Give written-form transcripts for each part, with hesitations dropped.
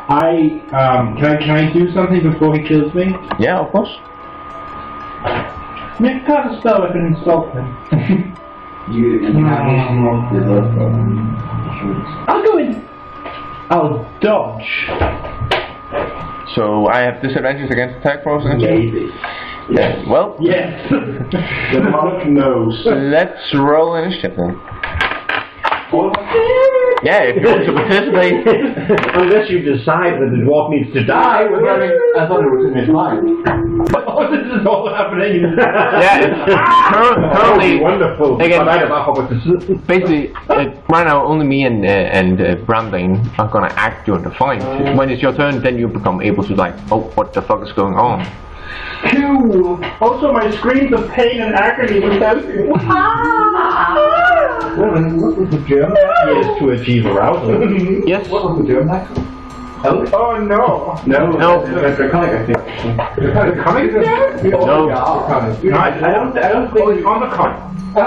Can I do something before he kills me? Yeah, of course. Make cast a spell I can insult him. I'll go in. I'll dodge. So I have disadvantages against attack rolls. Maybe. Yeah. Well. Yes. The monk knows. Let's roll initiative then. Yeah, if you want to participate. Unless you decide that the dwarf needs to die, I thought it was in his mind. Oh, this is all happening. Yeah, it's currently wonderful. Again, basically, right now only me and Brandon are gonna act during the fight. When it's your turn, then you become able to like, oh, what the fuck is going on? Cool. Also, my screams of pain and agony without you. What was the German? Yes, to achieve arousal. Yes. What was the German accent? Oh no! No. Draconic, I think. Draconic? No. I don't think it's on the con. I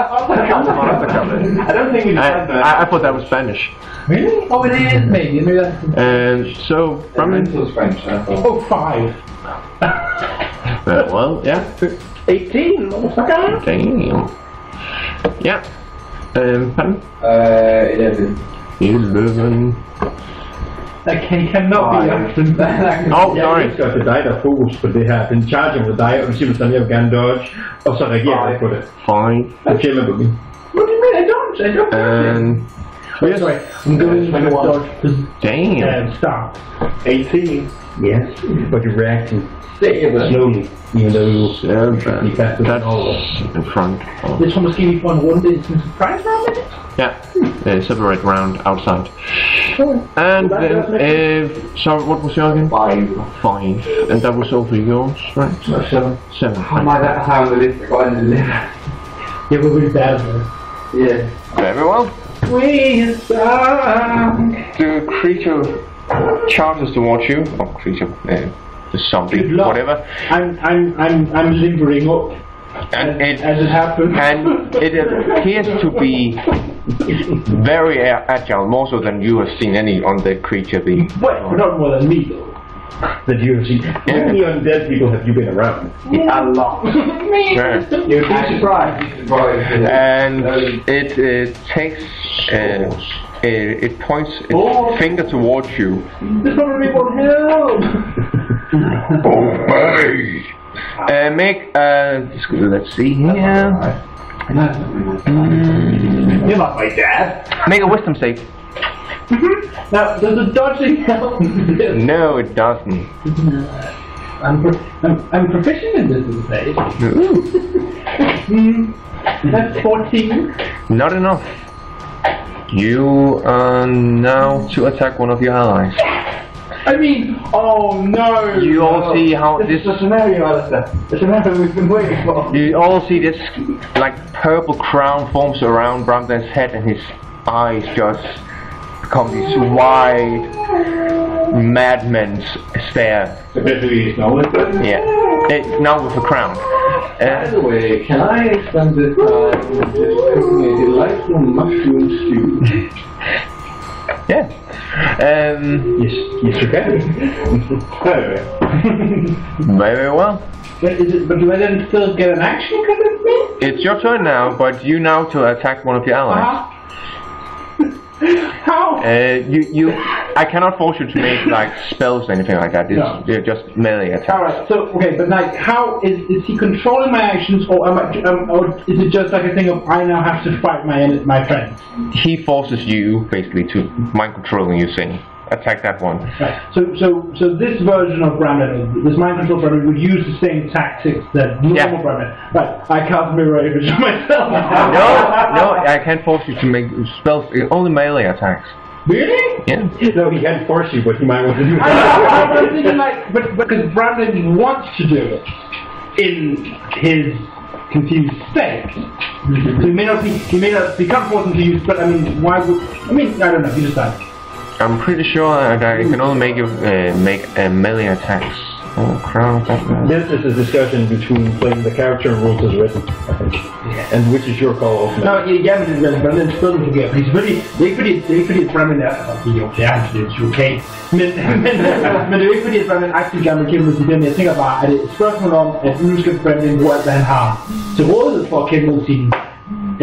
don't think we decided that. I thought that was Spanish. Really? Oh, it is maybe. And so, Brandon. French. Oh, 5. Well, yeah. 18. Damn. Yeah. Pardon? 11. 11. That cannot be absent. Oh, sorry. Det er dig, der er fokus på det her. Den charger mod dig, og du siger, at jeg vil gerne dodge, og så reagerer jeg på det. Fine. Det kæmmer du. What do you mean? I don't. Yes. Sorry. I'm going to dodge. Damn. Stop. 18. Yes. But you're reacting slowly, even though you That's in front of... This one was giving me 1 instant surprise round, maybe? Yeah. Separate round outside. And then, sorry, what was your again? 5. And that was also yours, right? 7. 7. How am I that high on the list? Yeah, we're really bad at this. Yeah. Very well. The creature charges towards you. Oh, creature, the zombie, whatever. I'm limbering up. And as it happens. And it appears to be very agile, more so than you have seen any undead creature be. Well, not more than me though. That you have seen. How many undead people have you been around? A lot. Sure. You'd be surprised. And it takes it points its finger towards you. This probably won't help. Obey. Make let's see here. You're not my dad. Make a wisdom save. Now, does the dodging help? No, it doesn't. I'm proficient in this save. That's 14. Not enough. You are now to attack one of your allies. I mean, oh no! You all see how this is a scenario, Alistair. The scenario we've been waiting for. You all see this like purple crown forms around Brandon's head, and his eyes just become these wide madman's stare. Yeah, now with a crown. By the way, can I spend this time just cooking a delightful mushroom stew? Yeah. Yes, you can. Very well. But do I then still get an action because it's me? It's your turn now, but you now to attack one of your allies. How? I cannot force you to make like spells or anything like that. They're just melee attacks. Alright, so okay, but like, how is he controlling my actions, or or is it just like a thing of I now have to fight my friends? He forces you basically to mind controlling you, saying, attack that one. Right. So this version of Brandon, this mind control Brandon, would use the same tactics that normal Brandon. Right, I cast mirror image on myself. No, I can't force you to make spells. Only melee attacks. Really? Yeah. No, he can't force you, but he might want to do it. I was thinking like, but because Brandon wants to do it in his confused state, so he may not become forced to use. But I mean, why would? I mean, I don't know. You decide. I'm pretty sure that I can only make you make melee attacks Oh, crown. This is a discussion between playing the character and rules as written, I think. And which is your call? Nå, jamen det er hvordan spillet fungerer, fordi selvfølgelig, det er ikke fordi at Brandon er, det er jo færdigt, det er okay, men det er jo ikke fordi at Brandon aktivt gerne vil kæmpe mod sin fjende, jeg tænker bare, er det et spørgsmål om, at nu skal Brandon bruge alt, hvad han har til rådighed for at kæmpe mod sine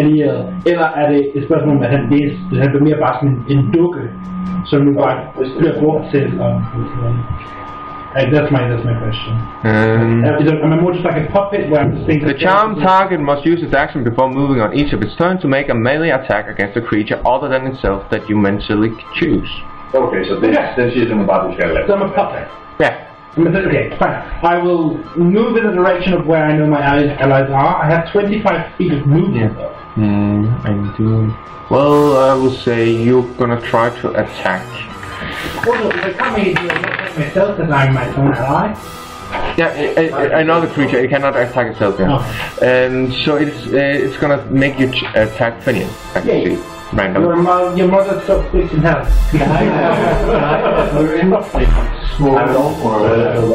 allierede, eller er det et spørgsmål om, at han bliver mere bare sådan en dukke, som nu bare bliver brugt til, that's my question. Am I more just like a puppet where I'm just thinking... The charmed target must use its action before moving on each of its turn to make a melee attack against a creature other than itself that you mentally choose. Okay, so this is about the So I'm a puppet. Yeah. Okay, fine. I will move in the direction of where I know my allies are. I have 25 feet of movement though. And do... Well, I will say you're gonna try to attack. Also, if I come here to attack myself because I'm my own ally. Yeah, another creature. It cannot attack itself. Yeah. Okay. So it's gonna make you attack Finian. Actually, random. Your mother still speaks in hell. We're in small or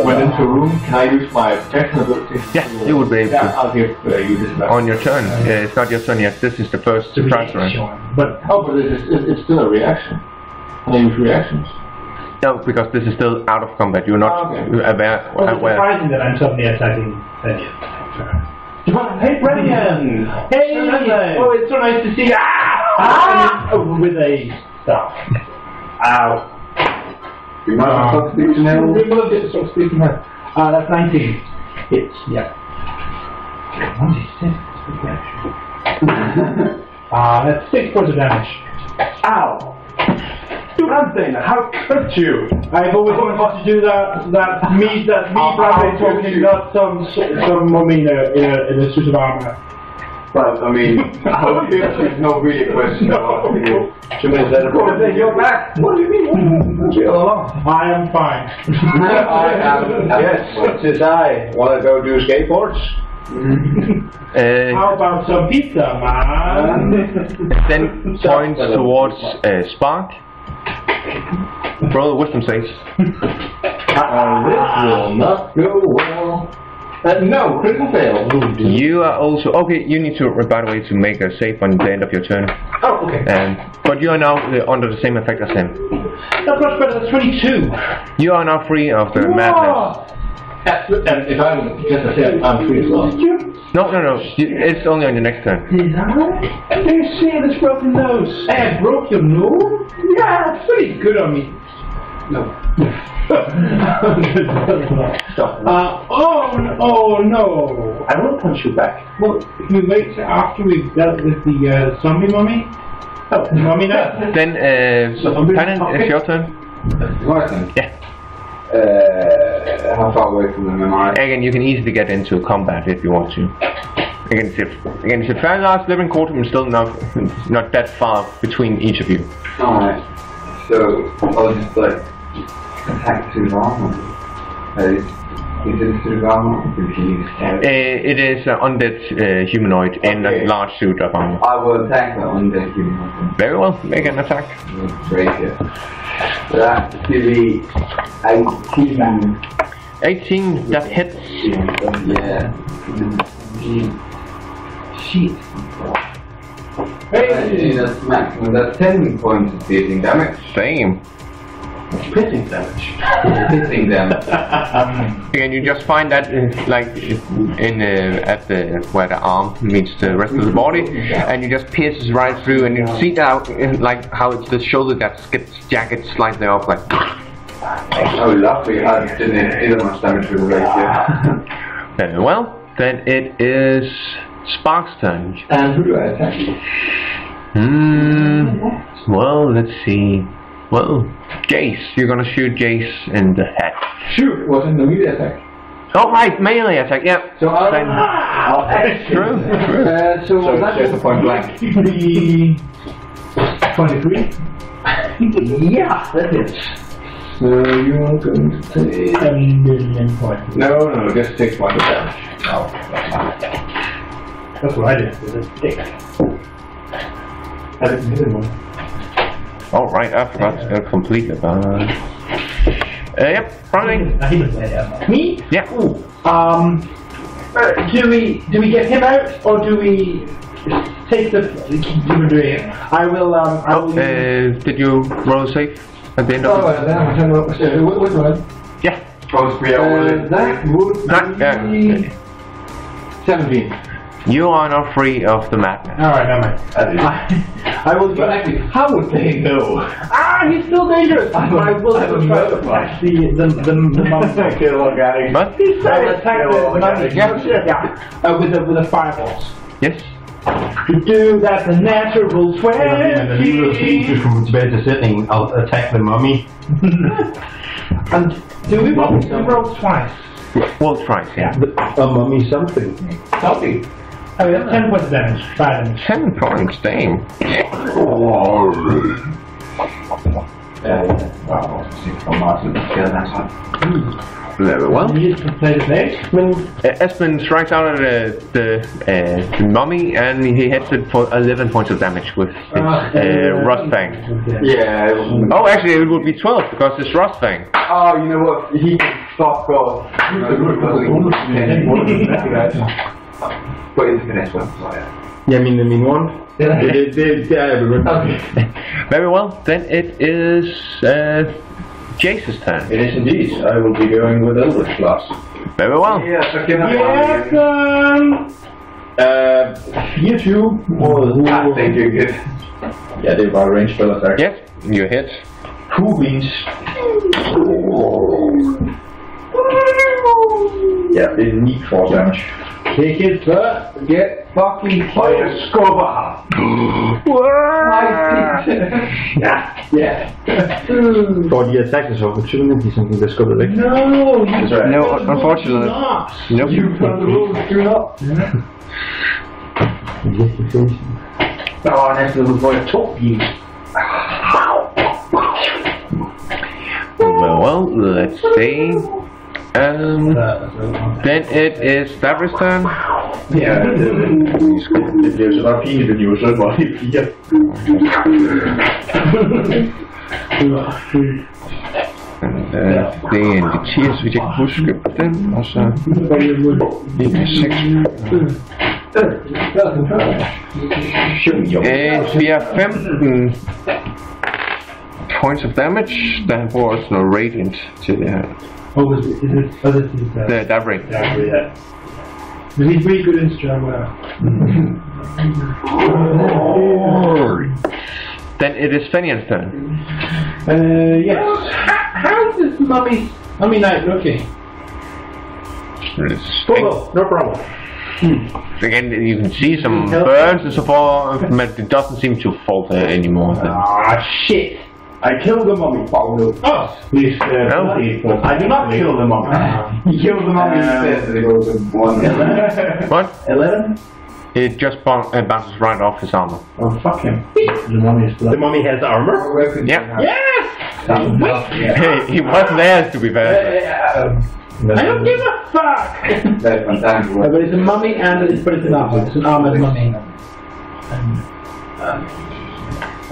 went into a room. Can I use my protection ability? Yeah, you would be able to. I'll give you this back. On your turn. It's not your turn yet. This is the first surprise round. But it's still a reaction. Can I use reactions? No, because this is still out of combat. You're not aware. Well, it's surprising that I'm suddenly attacking Finian. Hey, Brennan! Hey! Oh, it's so nice to see you! With a staff. Ow. You might stop speaking now. Stop speaking now. That's 19. Hits, yeah. 1d6. That's 6 points of damage. Ow! Something. How could you? I've always wanted to do that. That's me, Bradley talking, not some mummy in a suit of armor. But I mean, how there's no really question about you. You're back. What do you mean? I am fine. I am. Yes, it is I. Want to go do skateboards? How about some pizza, man? Then points towards Spark. Roll a wisdom save. This will not go well. No, critical fail. You are also okay. You need to, by the way, to make a save on the end of your turn. Oh, okay. But you are now under the same effect as him. That's much better. That's 22. You are now free of the madness. And if I'm just a said, I'm free as well. No. It's only on your next turn. Did I? Do you see this broken nose? I broke your nose? Yeah, it's pretty good on me. No. Stop. Oh no! I will punch you back. Well, if we wait after we've dealt with the zombie mummy. Oh, mummy now. Then, Panin, it's your turn. My turn? Yeah. How far away from them am I? Again, you can easily get into combat if you want to. Against the very last living quarter, and still not that far between each of you. Alright. So I'll just like attack through the armor. Is it through the armor? It is an undead humanoid in a large suit of armor. I will attack the undead humanoid. Very well, make an attack. Great, yeah. So that will be 18. 18, that hits. Yeah. Shit. Hey! That's maximum. That's 10 points of piercing damage. Same. Piercing damage. Piercing damage. Again, you just find that like at the where the arm meets the rest of the body, and you just pierces right through, and you see that like how it's the shoulder that gets jagged slightly off, like. Oh, lovely! I didn't do that much damage with the rapier. Very well. Then it is Spark's turn. And who do I attack? Well, let's see. Well, Jace. You're gonna shoot Jace in the head. Shoot! It wasn't the melee attack. Oh, right, melee attack, yeah. So I'll True. So that's just a point blank. 23? Yeah, that is. So you're going to take 7 million points. No, just 6 points of damage. No. That's what I did with a stick. I didn't hit him one. Oh, right, I forgot completely about Yep, running. He doesn't say that. Me? Yeah. Ooh. Do we get him out or do we take the keep doing it? I will. Did you roll a save at the end of it? Which one? Yeah. That would be 17. You are not free of the madness. Alright, never mind. I will. But actually, how would they know? He's still dangerous. I will try to attack the mummy. Kill organic. What? I will attack the mummy. Yeah. With the fireballs. Yes. To do that's a natural 20. And the new feature from better setting, I'll attack the mummy. And do we roll twice? Well, twice, yeah. A mummy something. Something. Oh, that's 10 points of damage. 5 damage. 10 points, damn. Very well. You need to play the blade. Espen strikes out at the mummy and he hits it for 11 points of damage with his Rust Fang. Yeah. Oh, actually, it would be 12 because it's Rust Fang. Oh, you know what? He can fuck off. But it's the next one. Yeah, I mean one. Very well. Then it is Jace's turn. It is indeed. I will be going with Eldritch Blast. Very well. Yeah, so give You two. I think you're good. Yeah, they are range spell attack. Yes, you hit. 2 beans. Yeah, they need 4 damage. Kick it, sir. Get fucking Fire Scoba! Yeah. For the attack is opportunity, something that's got away. No, That's right. No, unfortunately. Nope. You found the rules, do not. Oh, next little boy, top you. Well, let's see. Then it is Stavros' turn. Ja, det bliver så bare pinligt, at de var så godt i 4. Det er en D10, så vidt jeg kan huske den, og så det er 6. Vi har 15 points of damage, da han bruger også noget radiant til det her. What was it? Is it? Oh, this is The Davray. Davray, yeah. But he's really good in Strangler. Then it is Fenian's turn. Yes. How is this mummy knight looking? No problem. Again, you can see some burns and so forth, but it doesn't seem to falter anymore. Shit! I killed the mummy. Oh! Please, No. I do not kill the mummy. He kills the mummy instead, so it goes in 1. What? 11? It just bounces right off his armor. Oh, fuck him. The mummy has armor? Yeah. Yes! Hey, he wasn't there to be fair. I don't give a fuck! That's fantastic. But it's a mummy and it's an armor. It's an armored mummy.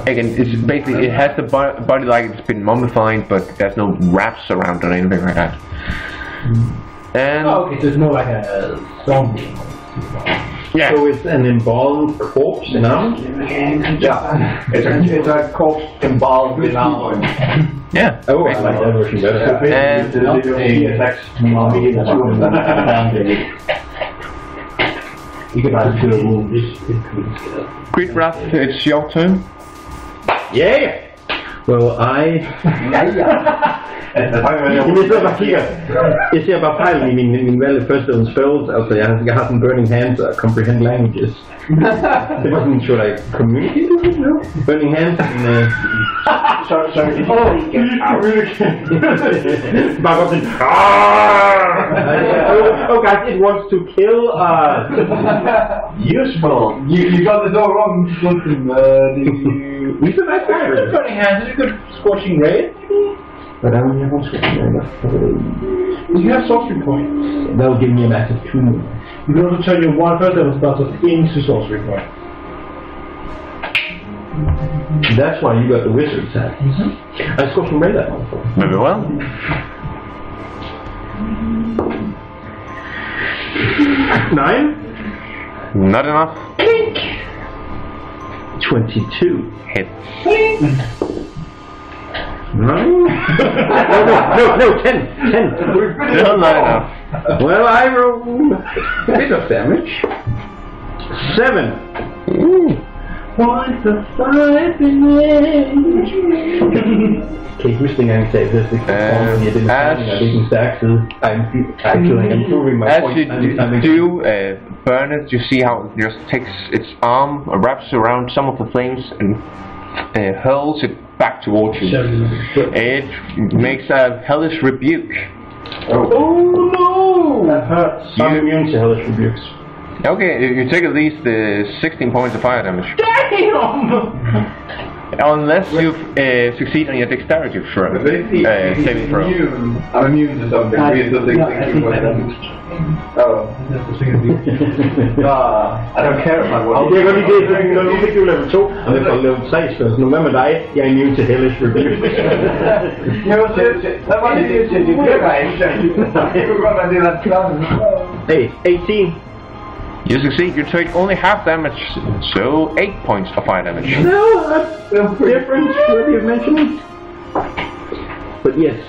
Again, it's basically, it has the body like it's been mummified, but there's no wraps around or anything like that. And okay, so it's more like a zombie. yeah, So it's an embalmed corpse in armor? Yeah, it's a corpse involved in armor. yeah. Oh, I like that version better. And He attacks mummy in You can add to the wound. Qrit'Rath, it's your turn. Yeah! Well, Jeg ser bare fejl i min valg første on spells, altså jeg har sådan burning hands og comprehend languages. Det var sådan, should I communicate with it? No? Burning hands and... Sorry. Bare godt sådan... Oh guys, it wants to kill us! Useful! You got the door wrong. We survived fire! Burning hands is a good scorching ray. But I only have one scorching ray left. You have sorcery points. That'll give me a massive 2 more. You can also turn your one first level spells into sorcery point. That's why you got the wizard attack. I scored some red that one. Very well. Nine? Not enough. 22. Hit. Nine? no, 10. Still not enough. Well, I rolled a bit of damage. 7. What's the Okay, husk engang sagde, hvis det kan komme, det er en stærk side. I'm improving my as point. you do burn it, you see how it just takes its arm, wraps around some of the flames, and hurls it back towards you. It makes a hellish rebuke. Oh no! That hurts. I'm immune to hellish rebukes. Okay, you take at least 16 points of fire damage. Damn! Unless you succeed on your dexterity saving throw. I'm immune to something. Oh. I don't care if I will. Det er godt idé, så når du fik level 2, og det er level 3, så nu med dig, jeg er immune til hellish rebukes. Hey, 18. You succeed, you take only half damage, so 8 points of fire damage. No, that's different, what you've mentioned. But yes.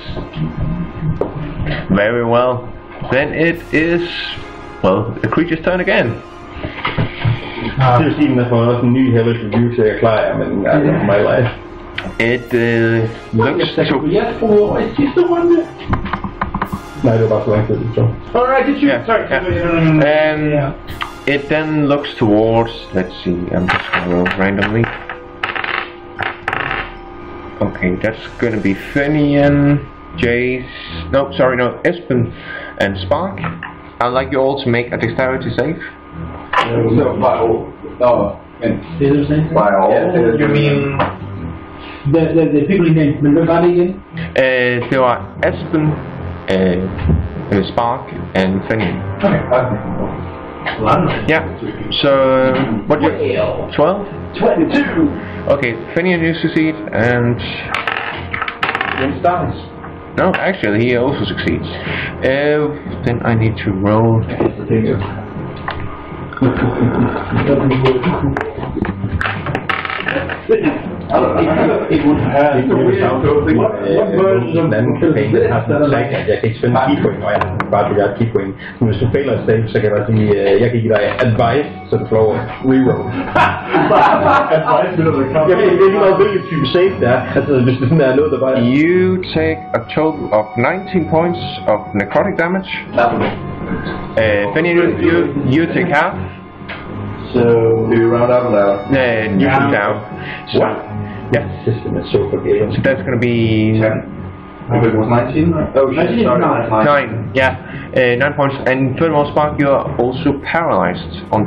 Very well. Then it is, well, the creature's turn again. Det vil sige, at man får også en ny hellish rebuke, så jeg klarer men my life. It looks to... Nej, det var bare så langt til det, så. Alright, did you? Yeah, Sorry. yeah. It then looks towards, let's see, I'm just gonna roll randomly. Okay, that's gonna be Finian, Jace, no, Espen and Spark. I'd like you all to make a dexterity save. So by all. Oh, and by all. Yeah, you mean the people in the remember again? There are Espen, Spark and Finian. Okay. Yeah. So what you 12? 22. Okay, Finian you succeed and no, actually he also succeeds. Then I need to roll. It would have en anden kampagne, der har sådan sagt, at jeg kan ikke spænde keypoint, og jeg bare vil have keypoint. Men hvis du fejler et save, så kan jeg bare sige, jeg kan give dig advice, så du får lov at reroll. Advice vil du komme. Jeg ved ikke noget, hvilken type save det er. Altså, hvis det sådan er noget, der bare... You take a total of 19 points of necrotic damage. Finian, you take half. So, do you round up now? You put down. So, yeah. System is so forgiving. So that's gonna be 10. If it was 19? Oh, 19 is 9. Yeah, 9 points. And furthermore, Spark, you are also paralyzed on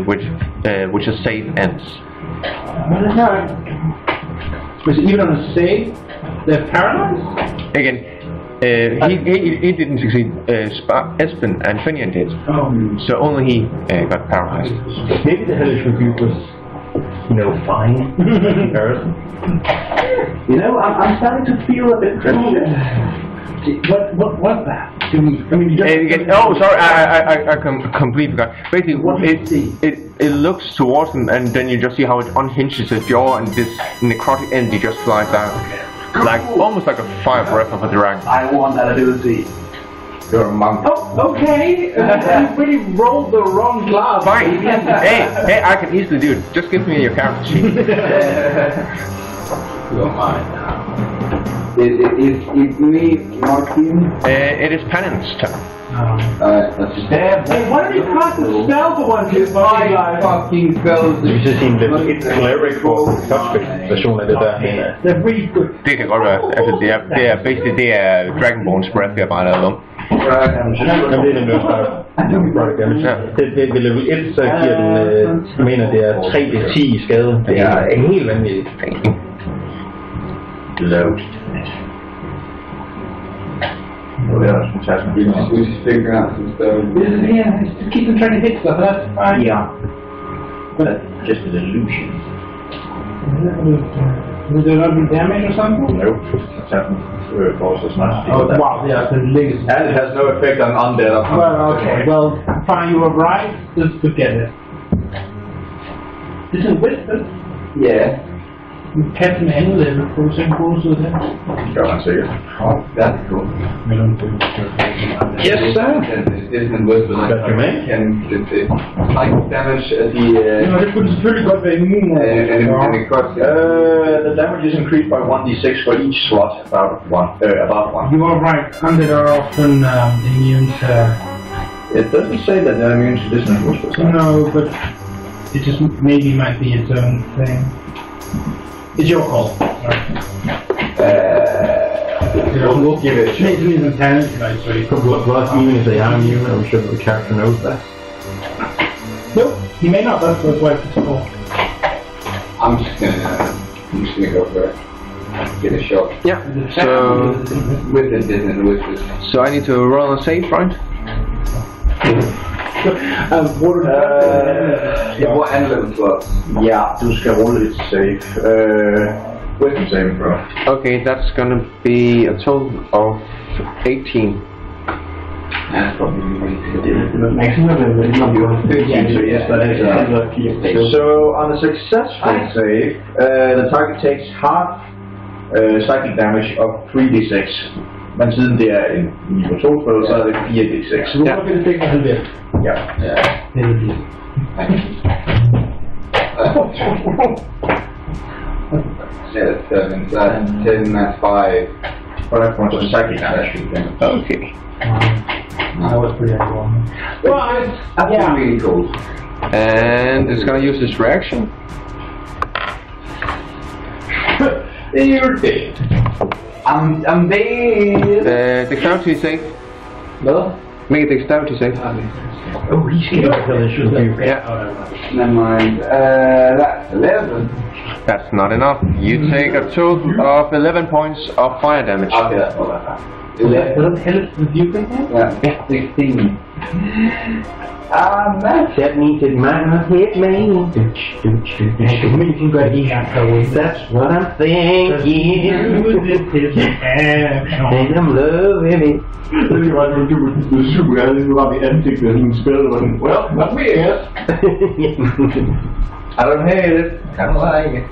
which a save ends. Was it even on a save? They're paralyzed? Again, he didn't succeed. Espen and Finian did. Oh. So only he got paralyzed. Maybe the hellish rebuke was, fine in comparison. I'm starting to feel a bit pressure. What was that? I mean, you just... Sorry, I completely forgot. Basically, it looks towards them, and then you just see how it unhinges its jaw, and this necrotic entity just flies out. Like, almost like a fire breath of a dragon. I want that ability. You're a monk. Oh, okay. You really rolled the wrong class. Fine. hey, I can easily do it. Just give me your character sheet. You're mine now. Is me, Martin? It is Penance turn. Let's just... Hey, why don't you cast a spell for one of these fucking spells. Vi skal sige, et cleric for touchbase-version af det der. They're really good. Det kan godt være. Altså, det er Dragonborn's Breath, vi har bare lavet om. Jamen, det er den også bare det ved level 1, så giver den, jeg mener, det er 3-10 i skade. Det er helt vanvittigt. Load. Oh, yeah, that's fantastic. We just figure out some stuff. Yeah, just keep them trying to hit stuff, that's fine. Yeah. But just an illusion. Will there not be damage or something? Nope. Attack force is not. Oh, wow, yeah, the leg. And it has no effect on undead. Well, okay, well, fine, you were right. Just forget it. This is wisdom. Yeah. Test an level cruising cruise with him. Gør man sikkert. Oh, that's cool. Yes, sir. Different wisdom. Can it like damage the det kunne selvfølgelig godt være immun. and it costs The damage is increased by 1d6 for each slot above one. You are right. Undead are often immune to. It doesn't say that they're immune to dissonant whispers. No, but it just maybe might be its own thing. It's your call. We'll give it a shot. Maybe some talent, right? So you Well, even if they are immune, I'm sure the character knows that. Nope, he may not. That's why it's called. I'm just gonna go for it. Get a shot. Yeah. So With the dissonant whispers. so I need to roll a save, right? Hvor andet level slots? Ja, du skal rulle et save. Wisdom saving throw. Okay, that's gonna be a total of 18. That's probably Maximum level 15, so yes, that is So on a successful save, the target takes half psychic damage of 3d6. Men siden det er en niveau 2 spil, så er det 4d6. Så nu kan det ikke halveret. Ja. Det er det. So 10 minus 5. 5 points of psychic damage. Okay. That was pretty overwhelming. Well, That's really cool. And it's gonna use this reaction. You're dead. I'm dead. Dexterity save. What? Make a dexterity save. Oh, he's here. Yeah. Never mind. That's 11. That's not enough. You take a total of 11 points of fire damage. Okay, that's all I have. What the hell is you think that? Yeah, 16. That means it might not hit me. You can go ahead. That's what I'm thinking. And I'm loving it. Det var jo du super ærlig, nu har vi ansigtet af hende spillet, og den, well, not me, yes. I don't hate it. I don't like it.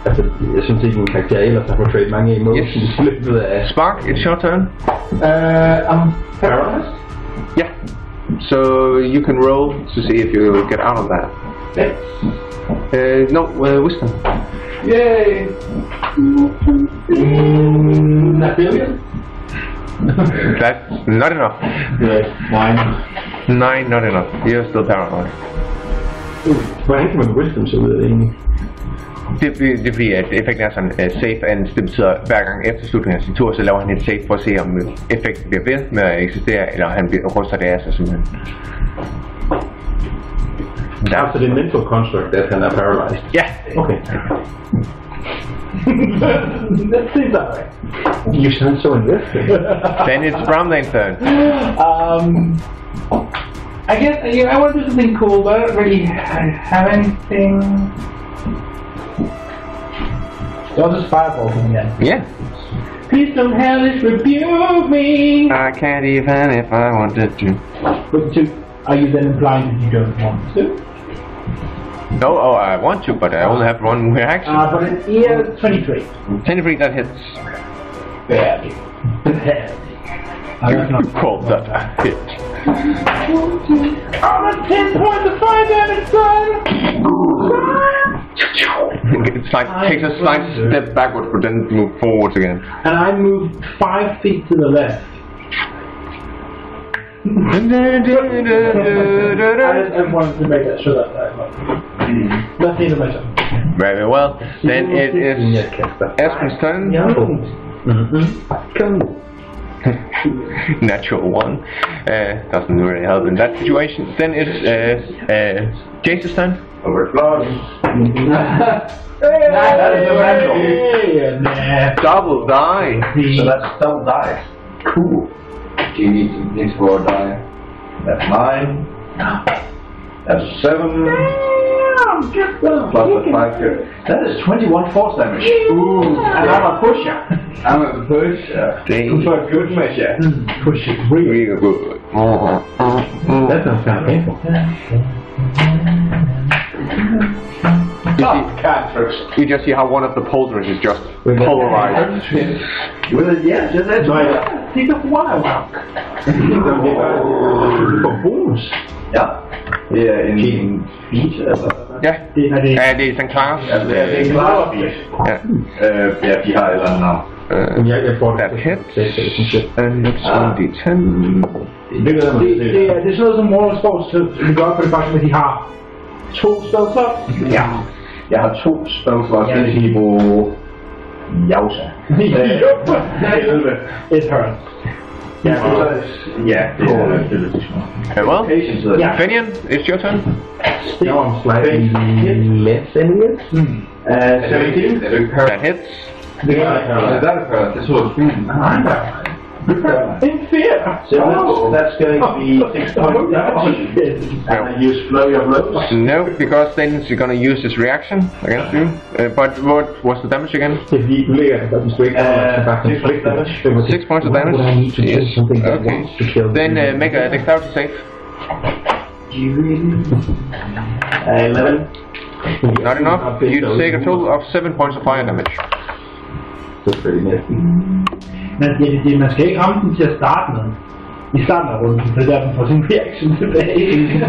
Altså, jeg synes ikke, min karakter ellers har portrayet mange emotions i løbet af... Spark, it's your turn. I'm paralyzed. Yeah. So you can roll to see if you get out of that. No, wisdom. Yay! Not billion? That's not enough. Nine, not enough. You're still paralyzed. Hvordan kan man wisdom så ud af det egentlig? Det er fordi, at effekten er sådan save and det betyder, hver gang efter slutningen af sin tur, så laver han et save for at se, om effekten bliver ved med at eksistere, eller han ryster det af sig simpelthen. Ja, så det er en mental construct, at han er paralyzed? Ja. Okay. That seems that way. You sound so invested. Then it's Bromlane's turn. I guess I want to do something cool, but I don't really have anything. So I'll just fireball him again. Yeah. Please don't hellish rebuke me. I can't even if I wanted to. But are you then implying that you don't want to? No, oh, I want to, but I only have one reaction. But it's here 23. 23, that hits. Barely. Barely. I reckon I'll Call that a hit. that's 10 points of fire damage, son! Takes a slight step backwards, but then move forwards again. And I move 5 feet to the left. I wanted to make that sure that left hand of my turn. Very well. Then it is Espen's turn. Natural one. Doesn't really help in that situation. Then it's Jason's turn. Overflow. That is a natural. Double die. So that's double dice. Cool. Do you need some things for a die? That's 9. That's 7. Plus the 5 good. That is 21 force damage. Ooh. And I'm a pusher. I'm a pusher. For a good measure. Push it really good. That sounds kind of painful. You just see how one of the polders is just polarized. Yes, that's right. Take a wild out. For bonus. Ja. Det er en feat, altså. Ja, det er en class. Ja, det er en class feat. Ja, de har et eller andet navn. Jeg får that hits, and it's 1d10. Det er sådan noget som Warlord Sports, vi gør på det faktisk, at de har 2 spellslots. Ja. Jeg har 2 spellslots, det er niveau... Jausa. It hurts. Ja, det er well, Fenian, it's your turn. Now I'm slightly less anyway. 17. That hits. That's what in fear. So that's going to be 6 points damage. And I use flurry of blows. No, because then you're going to use his reaction against you. But what was the damage again? 6 damage. 6 points of damage. Yes. Okay. Then make a dexterity save. 11. Not enough. You take a total of 7 points of fire damage. That's pretty nasty. Men man skal ikke ramme den til at starte med. I starten af runden, så der den får sin reaction tilbage.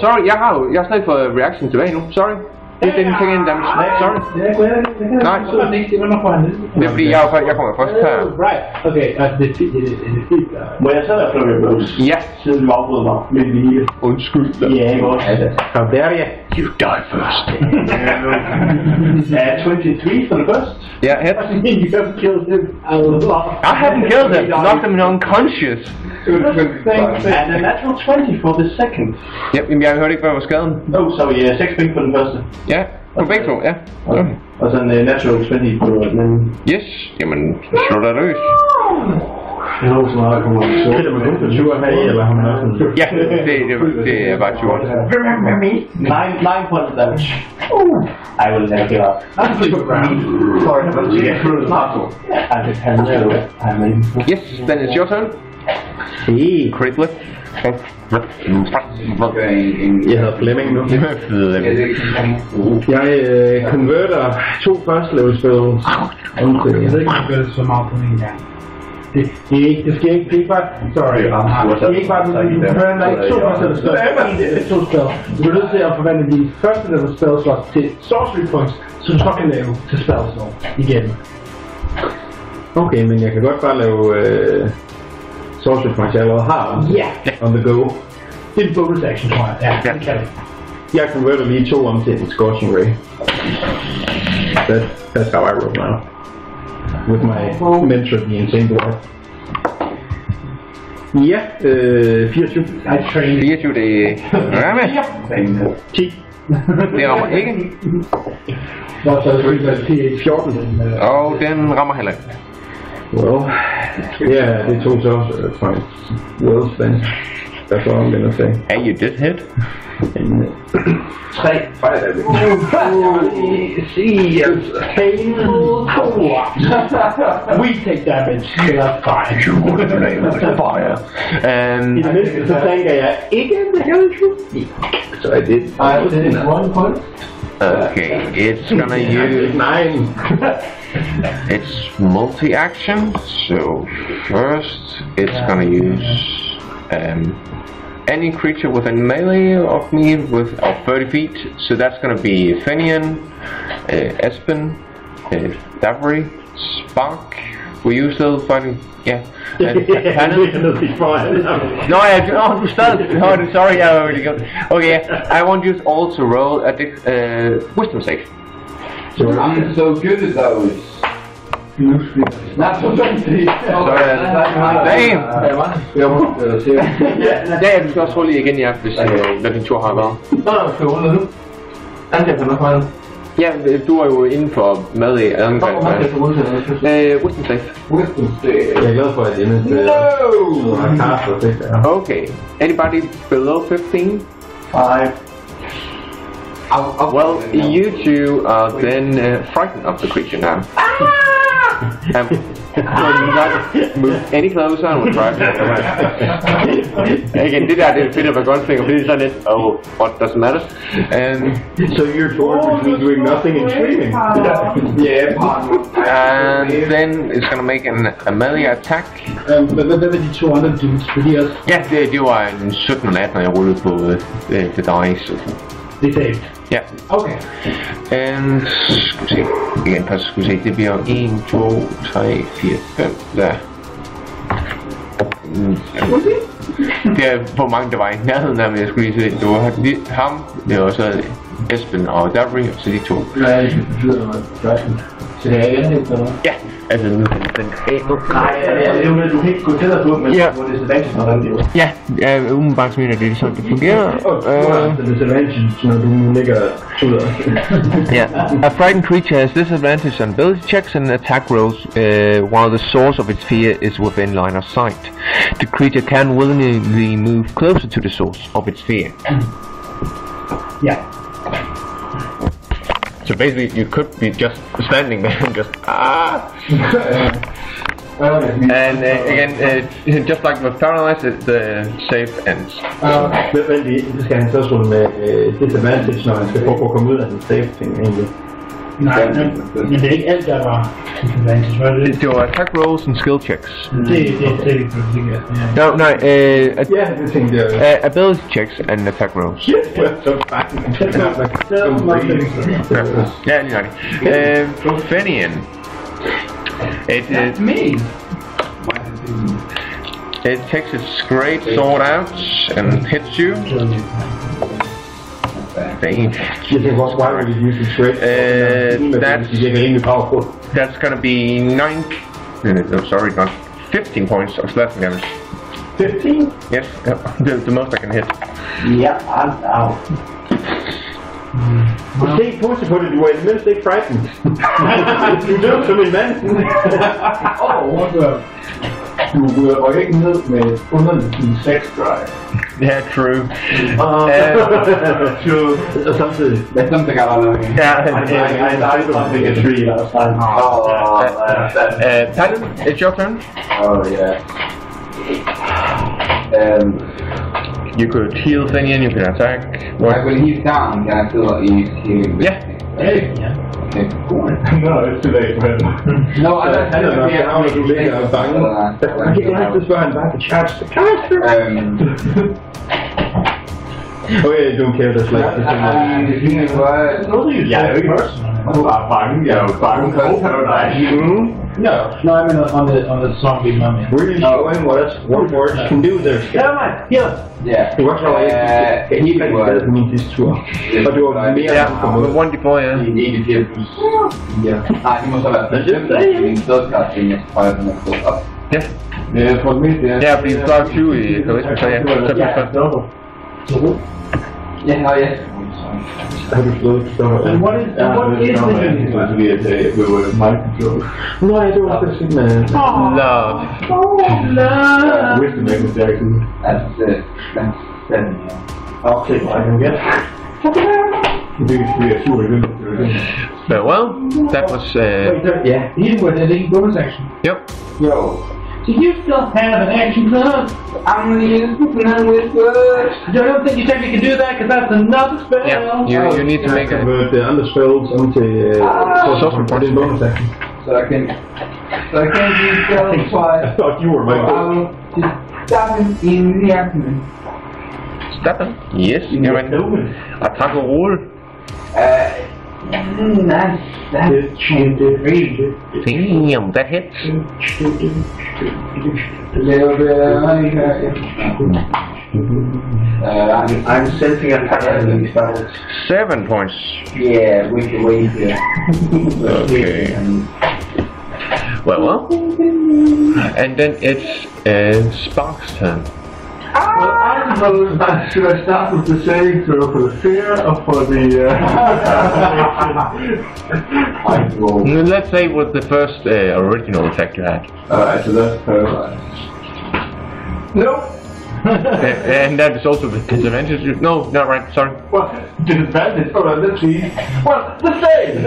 Sorry, jeg har slet ikke fået reaction tilbage nu. Sorry. Det didn't take any damage. Sorry. Nej. Det var nok for han. Det er fordi jeg kommer først her. Right. Okay, det er fint. Må jeg så være flurry of blows? Ja. Siden du afbryder mig med det hele. Undskyld. Ja, ikke også? How dare you? You die first. 23 for the first. Yeah, hit. You have killed him a lot. I haven't killed him. Knocked him unconscious. And a natural 20 for the second. Yep, jeg hørte ikke, hvad var skaden. Oh, sorry, 6 point for den første. Ja, på begge to, ja. Okay. Og så en natural 20 på den anden. Yes, jamen, slå dig løs. Jeg håber så meget, der kommer. Kritter man kun på 20 her i, eller har man også en... Ja, det er bare 20. 9 points of damage. I will never give up. Sorry, but Yes, then it's your turn. Qrit'Rath. Jeg hedder Flemming nu. Jeg konverter 2 første level spells. Jeg ved ikke, om jeg gør det så meget på en gang. Det sker ikke, det er ikke bare, sorry, det er ikke bare, du hører, der er ikke 2 første level spells, det er 2 spells. Du er nødt til at forvandle dine første level spells til sorcery points, så du så kan lave til spells nu, igen. Okay, men jeg kan godt bare lave sorcery points, jeg allerede har on the go. Det er en bonus action, tror jeg. Ja, det kan det. Jeg konverter lige 2 om til en Scorching Ray. That's how I roll now. With my mentor, the Insane Dwarf. Ja, 24. 24, det rammer. 10. Det rammer ikke. 14. Og den rammer heller ikke. Well, yeah, det tog så også points. Well spent. That's all I'm gonna say. Hey, you did hit. 3 fire damage. We take damage. That's fine. Fire. I det mindste, så tænker jeg ikke en helvede. So I did. I did 1 point. Okay, it's gonna use 9. it's multi-action. So first, it's gonna use any creature within melee of me with 30 feet. So that's gonna be Fenian, Espen, Davry, Spark. Were you still fighting? Yeah. And Talons. No, you started. Oh, sorry, I already got. Okay, I want you all to roll a wisdom save. I'm so good at those. Not so fancy. Damn! Ja, du skal også rolle igen, ja, hvis når din tur har været. Skal jeg rulle nu? Angevin er fejl. Ja, du er jo inden for mad i angreb. Wisdom save. Jeg er glad for, at jeg Okay. Anybody below 15? 5. Well, you two are then frightened of the creature now. Will you not move any closer and will try to again, det er et bit of a gun thing, fordi sådan lidt, oh, what doesn't matter. So you're torn between doing nothing and screaming. And then it's gonna make a melee attack. Hvad vil de to andre dudes? Fordi også... Ja, det var en 17 og 18, når jeg rullede på the dice. Det saved. Ja. Okay. And skal vi se. Igen, først skal vi se. Det bliver 1, 2, 3, 4, 5. Der. Det er hvor mange der var i nærheden af, men jeg skulle lige se. Det var ham, det var så Esben og Dabry, og så de to. Nej, det betyder noget. Så det er igen helt eller hvad? Ja, altså nu den Nej, det er jo du kan ikke gå tættere på, men ja. hvor det er advantage, når det er. Ja, umiddelbart så mener det er sådan, det fungerer. Det er advantage, når du ligger ud af. Yeah. A frightened creature has disadvantage on ability checks and attack rolls while the source of its fear is within line of sight. The creature can willingly move closer to the source of its fear. Yeah. So basically, you could be just standing there and just and again, just like with paralyzed, the save ends. Men det skal han så slå med disadvantage, når han skal prøve at komme ud af den save ting egentlig. Nej, men det er ikke alt, der var disadvantage, var det? Det var attack rolls and skill checks. Det er slet ikke det, No, Ja, det tænkte jeg. Ability checks and attack rolls. Yeah, you got it. Fenian. That's me. It takes its great sword out and hits you. Why would you use it great? That's gonna be 9. No, sorry, not 15 points of slashing damage. 15? Yes, the most I can hit. Yeah, I'm out. Se positivt på det, du var i det mindste ikke frightened. Du døde som en mand. Du røg ikke ned med underligt din sex drive. Yeah, true. Og samtidig. That's something I don't know. Yeah, I don't think a tree last time. Talon, it's your turn. Oh, yeah. You could heal Fenian, you could attack. Like when he's down, can I still use healing? Yeah. Okay, cool. No, it's too late for him. No, I don't know. Du ligger og bange. Man kan ikke rigtig spørge, han bare kan charge the caster. Okay, you don't care, that's like... Jeg er jo ikke bare bange, jeg er jo bange for paradise. No, I mean on the zombie mummy. Really showing what words can do there. Never mind, heal. Yeah. Det var så healing word min sidste tur. Og det var mere Yeah, 1d4, yeah. Ja. Nej, det må så være min stødkasting, jeg tror, jeg må stå op. Ja. Jeg tror det mest, det er... Ja, fordi du klarer 20 i charisma, så ja. Ja, ja. Har du slået større? And what is the unit? No, I don't want to see man. Love. Love. Wisdom make me actually. That's 7. I'll take what I can get. You think it's reassuring, isn't it? Well, that was Yeah, healing word is a bonus action. yep. Yo. So you still have an action club? I'm gonna use this with words. I don't think you technically can do that because that's another spell. Yeah, you need to make a... But the other spells onto social point in bonus action. So I can use spells twice. I thought you were my I will just stab him in the abdomen. Stab him? Yes, jamen. Attack og roll. That's Damn, that hits. I'm sensing a pattern in these spells. 7 points. Yeah, with the way here. Okay. Well. And then it's Spark's turn. Well, I suppose should I start with the saving throw for the fear or for the Let's say with the first original effect you had. Alright, so that's paralyzed. Nope. And that is also the disadvantage. No, not right. Sorry. Well, disadvantage. Oh, let's see. Well, the same.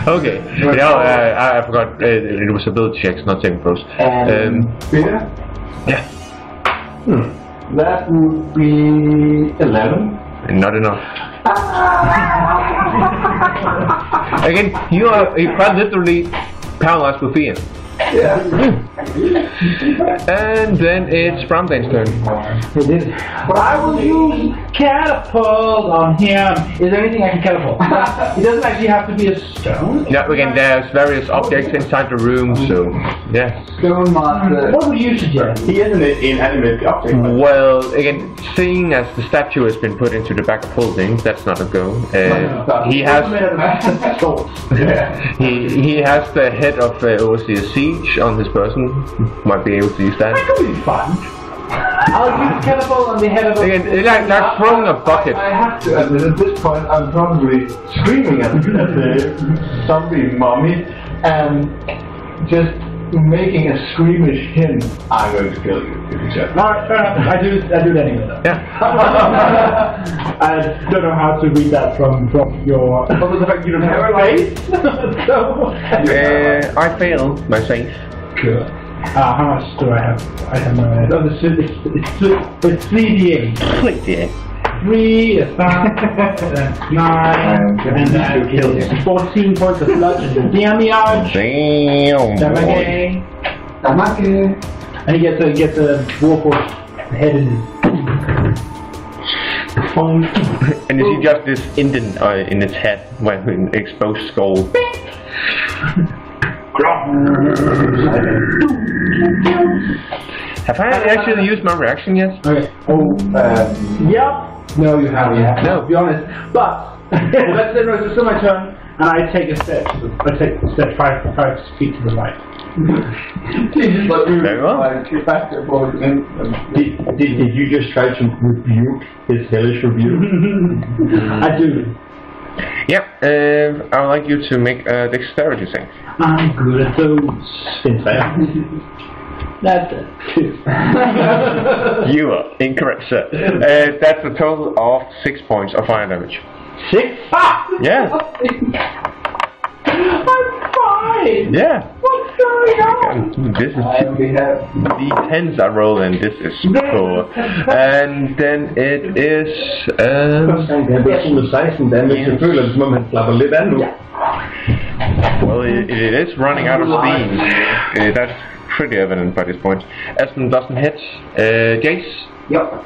Okay. Yeah, I forgot. It was ability checks, not saving throws. Peter? Yeah. That would be 11. Not enough. Again, you are quite literally paralyzed with fear. Yeah. And then it's Browndane's turn. But I will use catapult on him. Is there anything I can catapult? It doesn't actually have to be a stone. Yeah, again, there's various objects inside the room, so yeah. Stone master. What would you suggest? He is an inanimate object. Well, again, seeing as the statue has been put into the back of holding, that's not a go. He has he has the head of Overseer Siege on his person. Might be able to use that. That could be fun. I'll use catapult on the head of Again, like throwing a bucket. I have to admit, at this point, I'm probably screaming at the zombie mummy and just making a squeamish hint. I'm going to kill you if you try. Alright, fair enough. I do that anyway though. Yeah. I don't know how to read that from your... Other the fact you don't have a face. I fail my save. Good. How much do I have? I have no idea. Oh, it's 3d8. Click there. 3 is 5, that's 9, and that is 14 points of bludgeoning damage. Damn. Damage. And he gets a warforged head in his phone. And you see just this indent in its head, with an exposed skull. Have I actually used my reaction yet? Okay. Yep. No, you haven't. No, to be honest. But it's still my turn, and I take a step. I take a step 5 feet to the right. Very well. Did you just try to rebuke his hellish rebuke? I do. Yep. I would like you to make a dexterity save. I'm good at those. That's it. You are incorrect, sir. That's a total of 6 points of fire damage. 6? Ah! Yeah. I'm fine! Yeah. What's going on? This is D10s I roll, and this is cool. And then it is. Well, it is running out of steam. That's pretty evident by this point. Espen doesn't hit. Jace? Yep.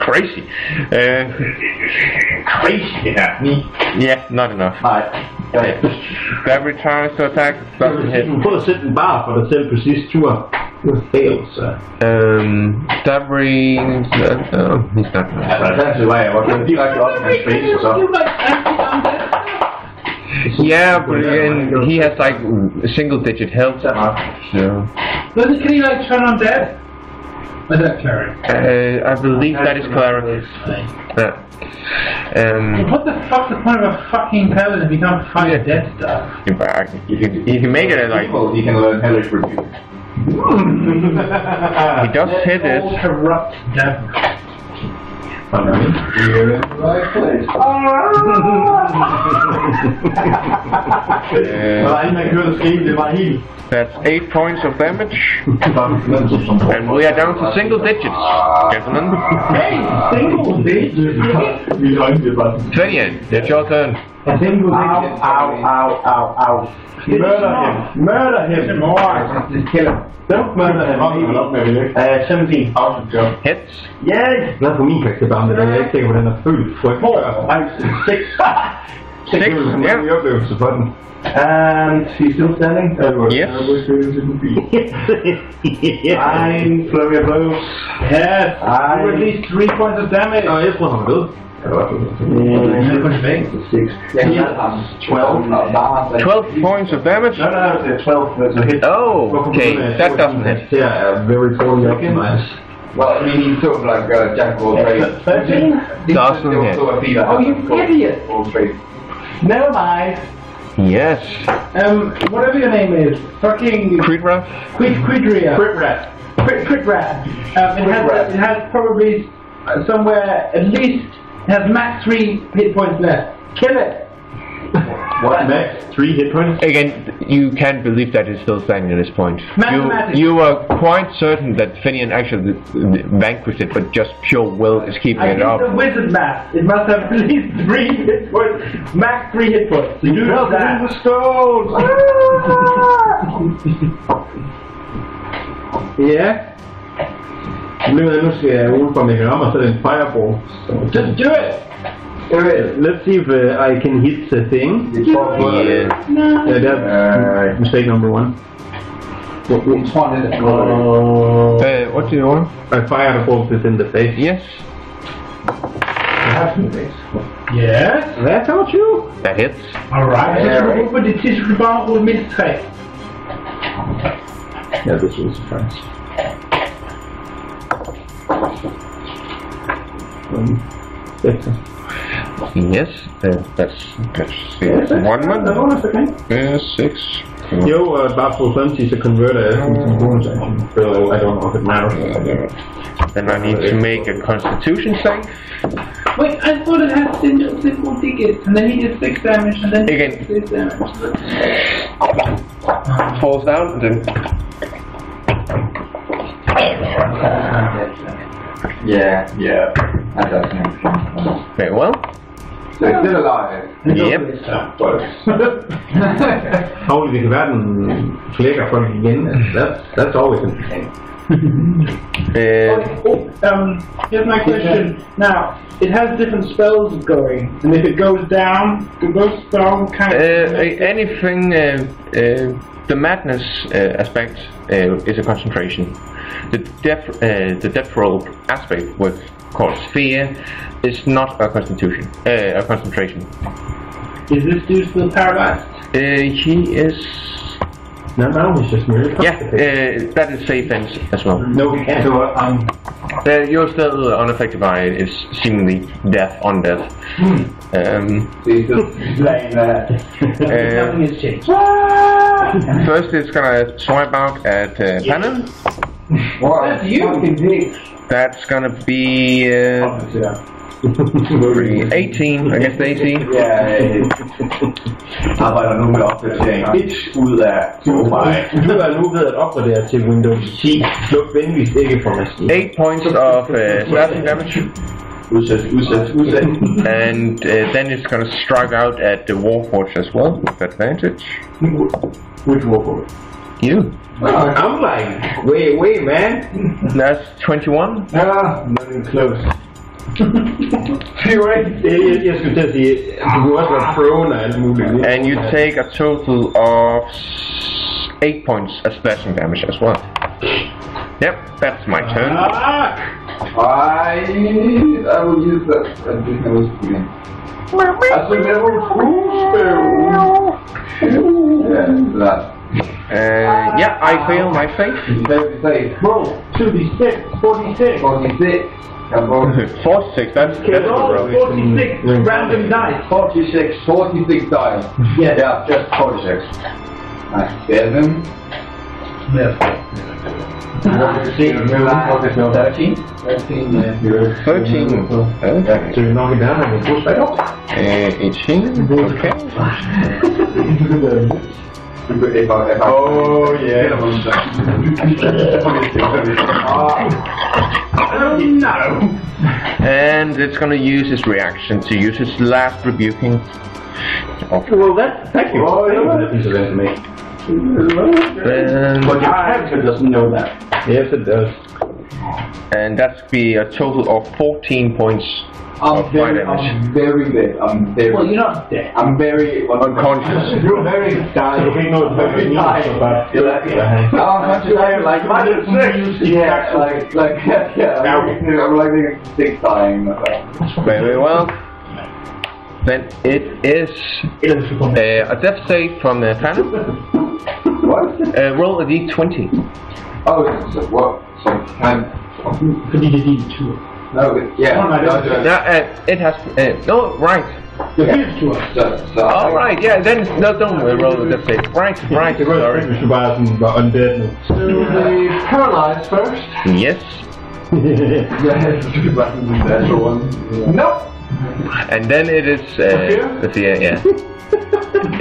Crazy. Crazy, Yeah, not enough. That returns to attack, doesn't hit. Prøv at sætte en bar for dig selv på sidste tur. Det fails, så. That brings... he's not gonna... That's why I was directly up in his face, so. Yeah, but again, he has like single-digit health. So. Can he like turn undead? Or is that cleric? I believe that is cleric. What the fuck's the point of a fucking paladin if you can't fight dead stuff? You can make it like... He can learn hellish rebuke. He does hit it. All corrupt devil. You're in the right place. That's 8 points of damage. And we are down to single digits, gentlemen. Hey, single digits? 28, it's your turn. A single digit. Ow. Murder him. Just kill him. Don't murder him. 17. Hits. Yes. Glad for min karakter bare, men jeg er ikke sikker, hvordan er født. 6. Jeg oplevelse for den. And he's still standing? Yes. Fine, flurry of blows. Yes. Do at least 3 points of damage. Og jeg tror, han er død. 12 points of damage? No, 12 was a hit. Oh, okay, that doesn't hit. Yeah, very poorly optimized. Well, I mean, he's sort of like Jack of all trades. 13? Doesn't hit. Oh, you idiot! All trades. Never mind. Yes. Whatever your name is, fucking Qrit'Rath? Qrit'Rath. Qrit'Rath. It has probably somewhere at least it has max 3 hit points left. Kill it. What max? 3 hit points? Again, you can't believe that it's still standing at this point. You were quite certain that Finian actually vanquished it, but just pure will is keeping it up. I think the wizard math. It must have at least 3 hit points. Max 3 hit points. You do that. The stones! Ja. Problemet er, nu skal jeg udenfor med ham, og så er det en fireball. Just do it! Let's see if I can hit the thing. That's mistake number 1. What do you want? I fired a bolt in the face. Yes. Yes. That helps you? That hits. Alright. Så på det tidspunkt bare rulle mindst 3. Yeah, this was a surprise. Yes, that's 1 man. 6. Yo, Baffle 20 is a converter into bonus action, so I don't know if it matters. Then I need to make a constitution save. Wait, I thought it had simple digits, and then he did 6 damage, and then he Again. did 6 damage. Falls down, and then... Yeah. That does make sense. Very well. So it's still alive. Yep. Holy, det kan være, den flækker folk igen. That's always interesting. Here's my question. Now, it has different spells going, and if it goes down, do those spells kind of... Anything... the madness aspect is a concentration. The death roll aspect, with called fear, is not a constitution. A concentration. Is this dude still paralyzed? He is. No, he's just really. Yeah, that is safe as well. No, we can't. So you're still unaffected by its seemingly undead. So he's still playing that. Nothing has changed. First, it's gonna swipe out at Panon. What? That's you. That's gonna be 18 against the AC. Arbejder nu med opdatering. Bitch ud af mig. Du er nu ved at opgradere til Windows 10. Sluk venligst ikke for maskinen. 8 points of slashing damage. Udsæt. And then it's gonna strike out at the Warforged as well with advantage. Which Warforged? You. I'm like, wait, man. That's 21. Not even close. Jeg skulle til at sige, du kunne også være prone og alt muligt. And you take a total of 8 points of slashing damage as well. Yep, that's my turn. I will use that. I think I was again. As a level 2 spell. Yeah, that. Yeah, I fail my fate. Roll 2d6, 46. 46. 46, that's Roll 46 random dice. 46 dice. Yeah, just 46. Nice. 7. Yes. 13. 13. Okay. So you knock it down and you push back up? 18. Okay. Oh yeah. No. And it's gonna use its reaction to use its last rebuking. Well, thank you. Oh, yeah. That piece of information. Then, But your character doesn't know that. Yes, it does. and that's be a total of 14 points of fire damage. I'm very dead. Well, you're not dead. I'm very Unconscious. You're very tired. Very tired. You're like, I'm conscious. I'm like -6. Yeah, I'm like 6 dying. Very well. Then it is a death save from Panon. What? Roll a d20. Oh, so what? So can Fordi det er din tur. no, yeah. Yeah, it has no right. Appears to us. Alright, yeah, then no, don't roll the death save. Right, sorry. Vi skal bare sådan være undead nu. So they paralyze first. Yes. That's one. Nope. And then it is the fear, yeah.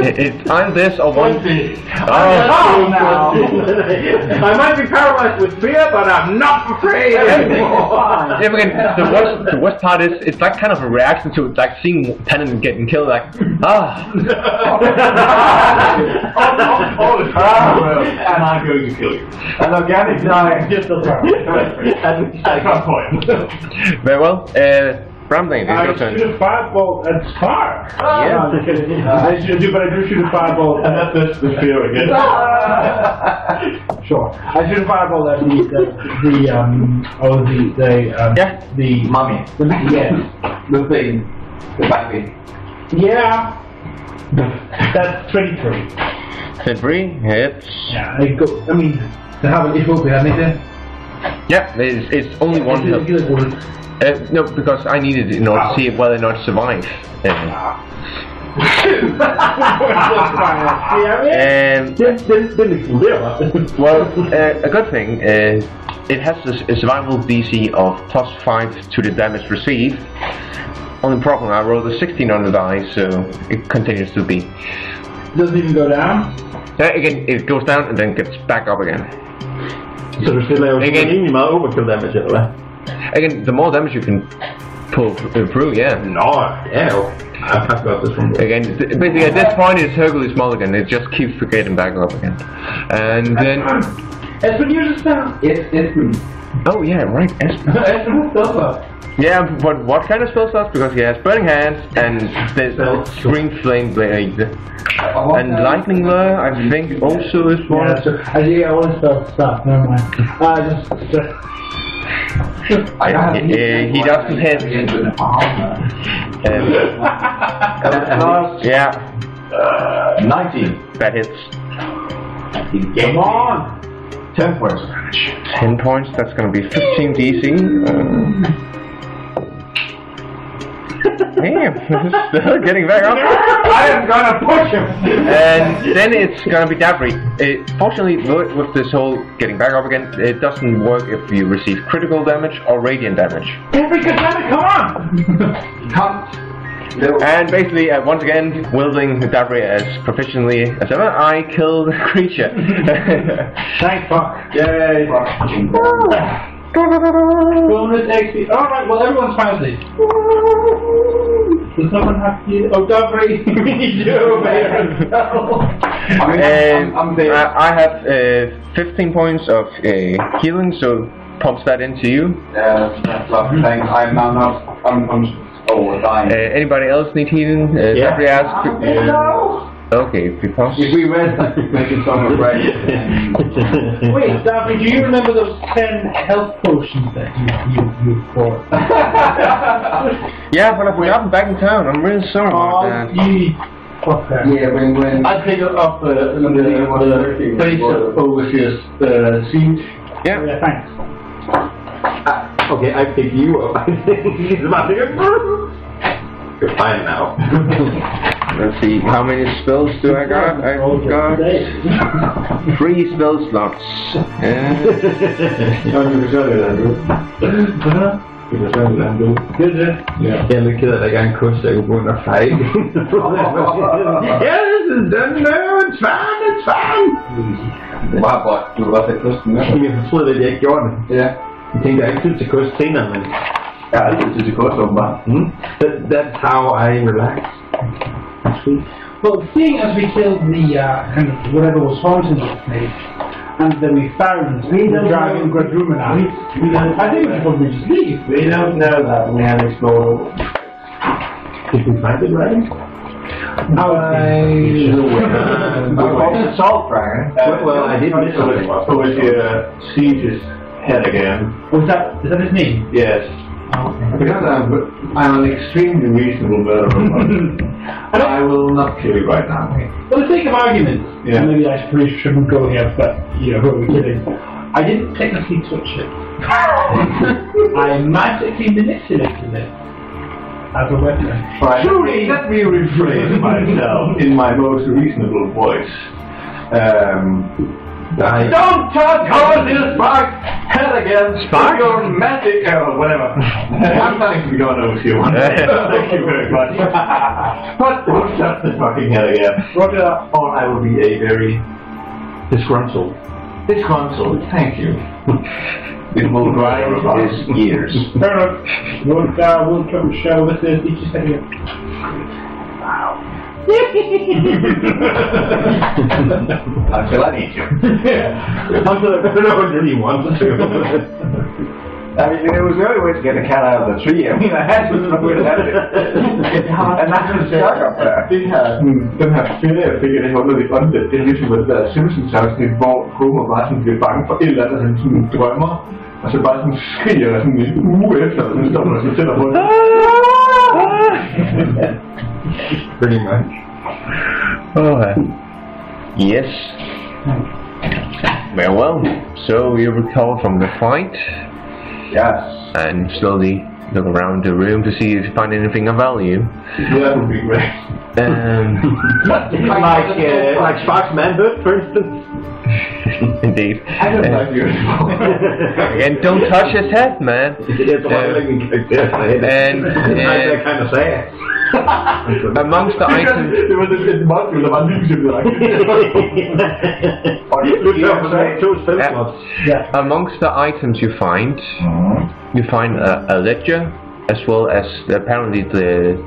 It's either this or one. Oh, now. I might be paralyzed with fear, but I'm not afraid anymore. Yeah, again, the worst part is it's like kind of a reaction to like seeing Talon getting killed, like ah. And I'm going to kill you. An organic dying. Just a At some point. Very well. Bramlane, it's your I turn. shoot a fireball at Spar. Yeah. I should do, but I do shoot a fireball. And that's the fear again. Sure. I shoot a fireball at the Mummy. Yes. The thing. The baby. Yeah. That's 23. 23 hits. Yeah. I mean, to have an issue with anything. Yeah, it's only one hit. No, because I need it in order to see whether or not survive. Well, a good thing, it has a survival DC of +5 to the damage received. Only problem, I rolled a 16 on the die, so it continues to be. Doesn't even go down? Again, it goes down and then gets back up again. Så du skal lave egentlig meget overkill damage, eller hvad? Again, the more damage you can pull through, yeah. No, yeah, I've got this one. Again, basically at this point it's Hercules Mulligan, it just keeps getting back up again. And then... Espen uses spell. Espen. Oh yeah, right, Espen. Espen has spell. Yeah, but what kind of spell slots? Because he has Burning Hands and the Green Flame Blade. And Lightning Lure, I think, also is one. Yeah, all spell stuff, never mind. He doesn't hit. Yeah. 19. That hits. Come on! 10 points of damage. 10 points, that's gonna be 15 DC. Damn, still getting back up. I am gonna push him! And then it's gonna be Dabri. Fortunately, with this whole getting back up again, it doesn't work if you receive critical damage or radiant damage. Every good damage, come on! Come. And basically, once again, wielding Dabri as proficiently as ever, I kill the creature. Thank fuck. Yay! Bonus XP. Alright, well everyone's found it. Does someone have to... Oh, Dabri! We need you, baby! I have 15 points of healing, so pumps that into you. Yeah, that's lovely. Thanks. I'm not... I'm dying. Anybody else need healing? Dabri asks. Okay, because... If we rest, I could make it somewhere right. Wait, Dabri, do you remember those 10 health potions that you bought? Yeah, but I forgot them back in town. I'm really sorry about that. Fuck that. Yeah, when I pick up the base of Overseer's siege. Yeah. Yeah, thanks. Okay, I pick you up. He's about to get... You're fine now. Let's see, how many spells do I got? I got 3 spell slots. Jeg er lidt ked af, at der ikke er en kurs, jeg kunne gå ind og fejle. Yes, it's done now, it's fine, it's fine. du var til kysten med. Jeg fortrød lidt, at jeg ikke gjorde det. Ja. Jeg tænkte, jeg er ikke tid til kurs senere, men... Jeg har altid tid til kurs, åbenbart. That's how I relax. Well, seeing as we killed the kind of whatever was haunting the place, and then we found the dragon Quadruman, I think we should probably just leave. We don't know that. We haven't explored. Did we find it, right? The salt dragon. Well, I did miss something. Overseer Siege's head again. Oh, is that his name? Yes. Okay. Because I'm an extremely reasonable veteran. I will not kill you right now. For the sake of argument, yeah. Maybe I shouldn't go here, but you know, who are we kidding? I didn't technically touch it. I magically manipulated it. as a weapon. Right. Let me rephrase myself in my most reasonable voice. Don't touch Horace's Spark's head again. Spark your magic, whatever. I'm starting to be going over you. Thank you very much. But don't touch the fucking head again. Roger, or I will be a very Disgruntled. Thank you. It will grind his ears. Fair enough. We'll come show with this each second. Wow. Until I need you. Until I don't know what he wants to. I mean, it was the only way to get a cat out of the tree. I mean, I had to know where to have it. And that's just stuck up there. Den her ferie, det holder lidt undead. Det er ligesom et Simpsons-afsnit, hvor Homer bare sådan bliver bange for et eller andet, han sådan drømmer. Og så bare sådan skriger sådan en uge efter, og så står man og så tæller på det. Pretty much. Yes. Very well. So you recover from the fight. Yes. And slowly look around the room to see if you find anything of value. That would be great. Like Spark's manhood, for instance. Indeed. I don't like you. And don't touch his head, man. It's a and that kind of sad. Amongst the items, Det var et målfyldt, der var en lysebillede. amongst the items you find a ledger, as well as apparently the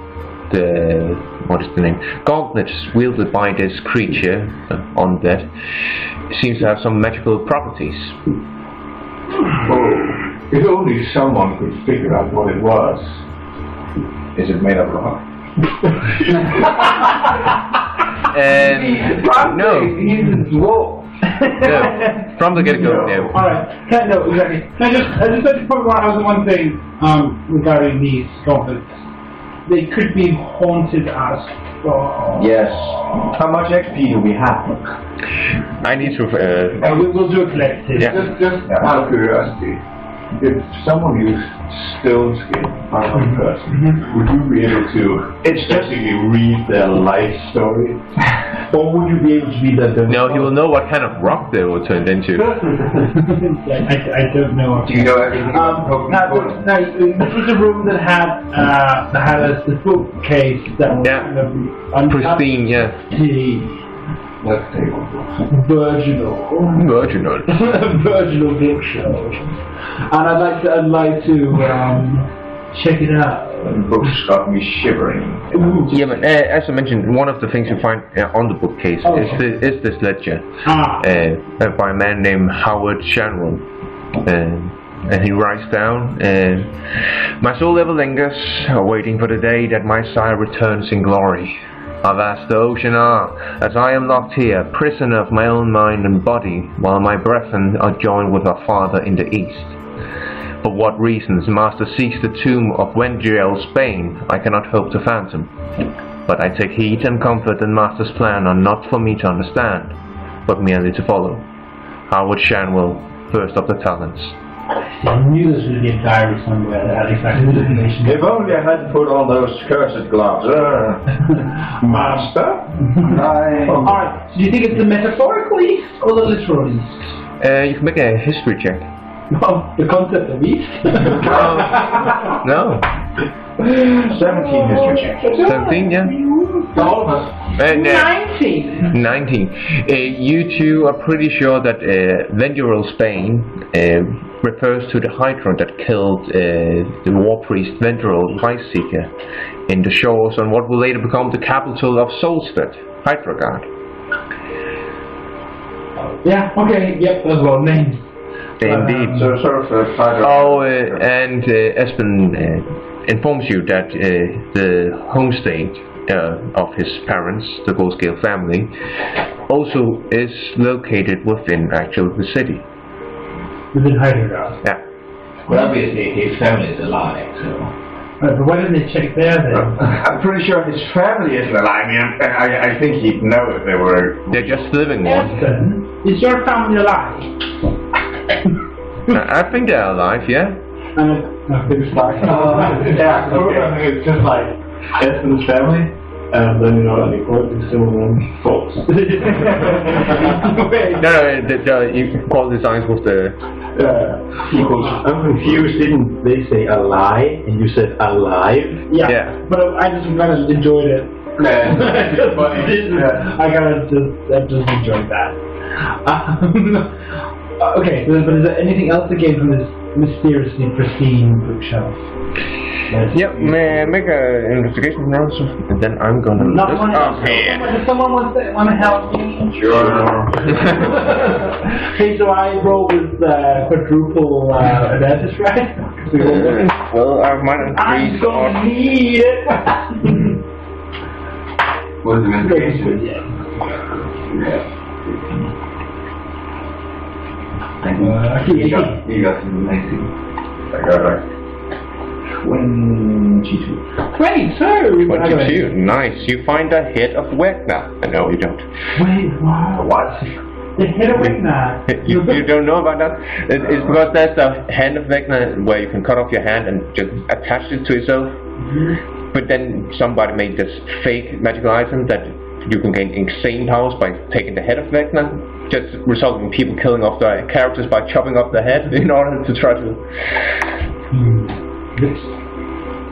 what is the name? Gauntlets wielded by this creature, undead, seems to have some magical properties. Oh, if only someone could figure out what it was. Is it made of rock? No. He's a dwarf. No. From the get-go, no. Alright, no, exactly. I just like to point out one thing regarding these goblins. They could be haunted as well. Yes. How much XP do we have? I need to. We'll do a collective. Yeah. Just out of curiosity, if someone used stone skin on one person, would you be able to basically read their life story? Or would you be able to be that? No, he will know what kind of rock they were turned into. I don't know. Do you know everything about No, this was a room that had a bookcase that was kind of Pristine, yeah. Let's take one. Virginal bookshelf, and I'd like to check it out. The books got me shivering. Yeah, but as I mentioned, one of the things you find on the bookcase is this ledger by a man named Howard Shanwell. And he writes down, my soul ever lingers, waiting for the day that my sire returns in glory. Of vast the ocean are, as I am locked here, prisoner of my own mind and body, while my brethren are joined with our father in the east. For what reasons Master seeks the tomb of Wendriel's Bane, I cannot hope to fathom. But I take heed and comfort that Master's plan are not for me to understand, but merely to follow. Howard Shanwell, first of the Talons. I knew this would be a diary somewhere that had exactly the information. If only I hadn't put on those cursed gloves. Master? Alright, so do you think it's the metaphorical east or the literal east? You can make a history check. Well, the concept of east? No. 17 history check. 17, yeah. 19. You two are pretty sure that Wendriel's Bane refers to the Hydra that killed the war priest Wendriel Seeker in the shores on what will later become the capital of Solstead, Hydragard. Yeah, okay, yep, that's well named. Indeed. So sort of Hydra. And Espen informs you that the homestead of his parents, the Goldscale family, also is located within the city. Within Hyderabad. Yeah. Well, obviously his family is alive, so... But why didn't they check there then? I'm pretty sure his family isn't alive. I think he'd know if they were... They're just living one. Espen, is your family alive? I think they're alive, yeah. And Yeah, okay. It's just like S and his family, and then you know, like it's still folks. No, you call the signs with the equals. I'm confused. Didn't they say a lie and you said alive? Yeah. But I just kind of enjoyed it. I just enjoyed that. Okay, but is there anything else that came from this mysteriously pristine bookshelf? Yep, make an investigation roll, and then I'm gonna look this up here. Does someone want to help me? Sure. Okay, so I roll with quadruple advantage, right? Well, I might I'm gonna need it. What is the investigation? You got some 19. I got like 22. 22, nice. You find the head of Wegner. No, you don't. Wait, wow. What? The head of Wegner. You don't know about that? It's because there's the hand of Wegner where you can cut off your hand and just attach it to yourself. But then somebody made this fake magical item that you can gain insane powers by taking the head of Wegner, just resulting in people killing off their characters by chopping off their head in order to try to...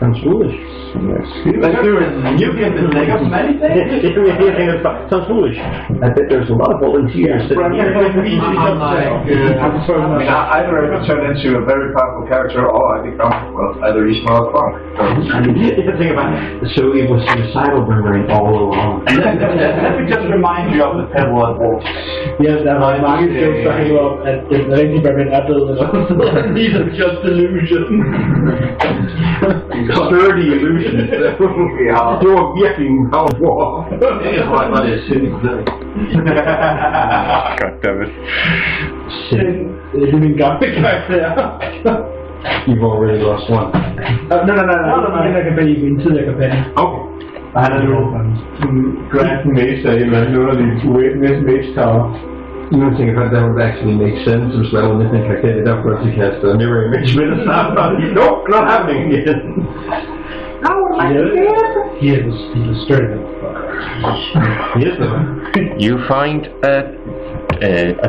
Sounds foolish. Yes. Let's do it. You get the leg of many things. Sounds foolish. I bet there's a lot of volunteers sitting here. Either I can turn into a very powerful character, or I become, well, either he's smart or wrong. Think about it. So it was suicidal murdering all along. Let me just remind you of the Pebble at Wolf. Yes, der var mange jokes, der handler om, at den rigtige Batman er død, eller sådan. These are just delusions. Sturdy illusions. Det var virkelig en power. Det var det sindssygt. Goddammit. Det er min gamle karakter. You've already lost one. No. Den der kampagne, min tidligere kampagne. Okay. Han er nu Grand Mesa i en eller anden underlig Mage Tower. You don't think about that would actually make sense as well, and I think I get it up once you cast a mirror image with a snap on you. Nope, not happening again. I would like to see it. He was straight up. Yes, though. You find a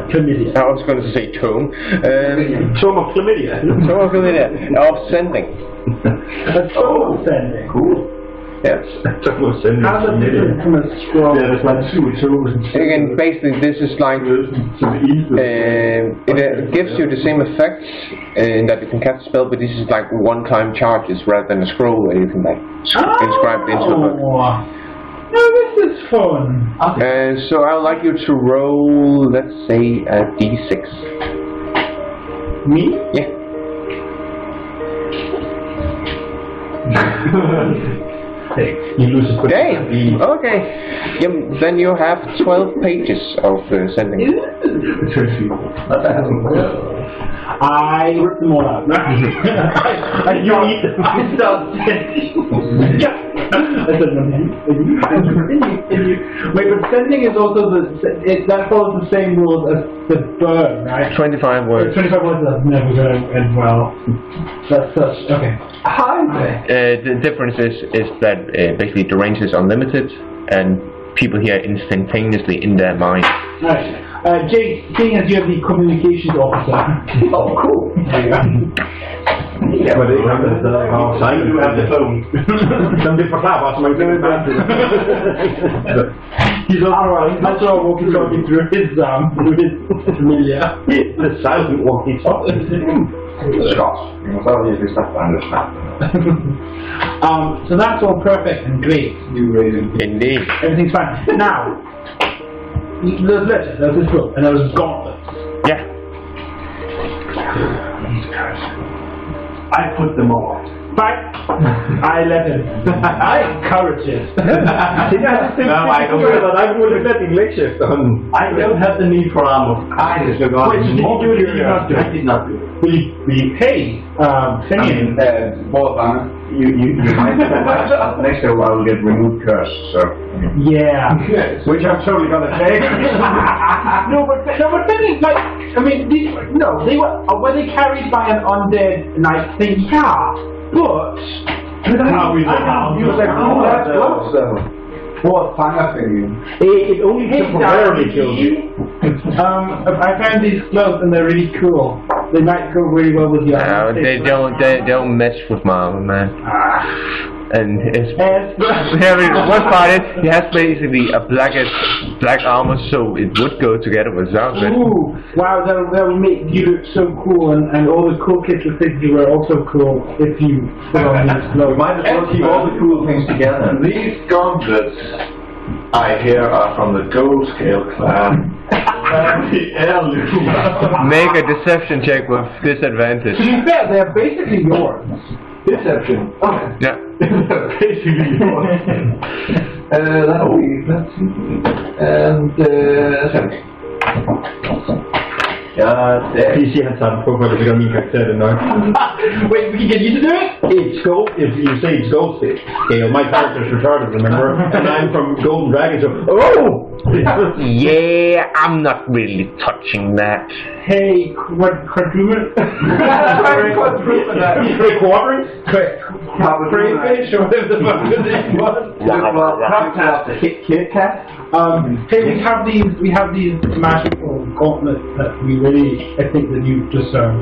chlamydia. I was going to say tome. Tome of chlamydia. Tome of chlamydia. Of sending. A tome of sending. Cool. Yes, tome of sending. How does it different from a scroll? Yeah, there's like 2 tomes. Again, basically, this is like it gives you the same effects in that you can cast a spell, but this is like one-time charges rather than a scroll where you can like inscribe it into a book. No, this is fun. So I would like you to roll, let's say, a d6. Me? Yeah. You lose a quick. Damn! Okay. Then you have 12 pages of sending. I rip them all out. You eat them. I start sending. Yeah. I said no. Wait, but sending is also that follows the same rules as the burn, right? 25 words. 25 words is never going to end well. That's such okay. The difference is that basically the range is unlimited, and people hear instantaneously in their mind. Right. Jake, seeing as you have the communications officer. Oh, cool. Ja, men det er ikke ham, der sidder og sejler. Du er det phone. Som det forklarer bare, så man kan ikke bare til. He's also a walkie-talkie through his familia. The silent walkie-talkie. Scott. You must have used stuff under snap. So that's all perfect and great. Indeed. Everything's fine. Now, there's letters, there's this book, and there was gauntlets. Yeah. I put them all. Fine. I let him. I encourage it. I would let him lecture efterhånden. I don't have the need for armor. I just look on. Wait, so did you do it or did you not do it? I did not do it. Hey, Simeon. You might next time I will get removed curse, so. Yeah. Which I'm totally gonna take. no, but then like, I mean, they were they carried by an undead knight thing? Yeah, but How we use that gloves though. What fire thing? It only temporarily kills you. I found these gloves and they're really cool. They might go really well with your. They don't mess with my armor, man. And it's what about it? He has basically a black armor, so it would go together with his outfit. Ooh, wow, that'll make you look so cool, and all the cool kids with things you were also cool if you put on these clothes. Might as well keep all the cool things together. These gauntlets I hear are from the Gold Scale clan. And the heirloom. Make a deception check with disadvantage. To be fair, they're basically yours. Deception. Okay. Yeah. Basically yours. That'll be and 7. PC han tager den på, for det gør min karakter det nok. Wait, we can get you to do it? It's gold, if you say it's gold scale, my character's retarded, remember? And I'm from Golden Dragon, so, oh! Yeah, I'm not really touching that. Hey, quadruple? Quadrant? Crayfish or whatever the fuck the name was. Kit Kat. Hey, we have these magical gauntlets that we really, I think that you deserve.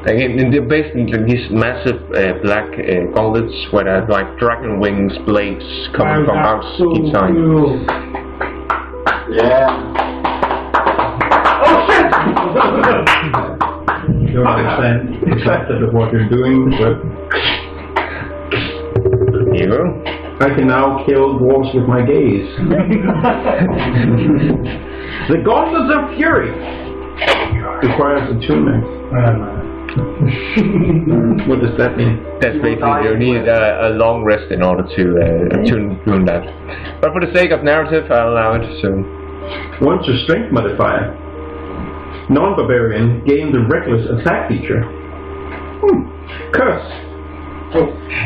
Again, they're basically these massive black gauntlets where there are like dragon wings blades coming from out each side. Cool. Yeah. Oh shit! You don't understand exactly what you're doing, but Here you go. I can now kill dwarves with my gaze. The Gauntlets of Fury requires attunement. What does that mean? That's basically you need a long rest in order to tune that. But for the sake of narrative, I'll allow it. So, Once your strength modifier, non-barbarian gain the reckless attack feature. Curse.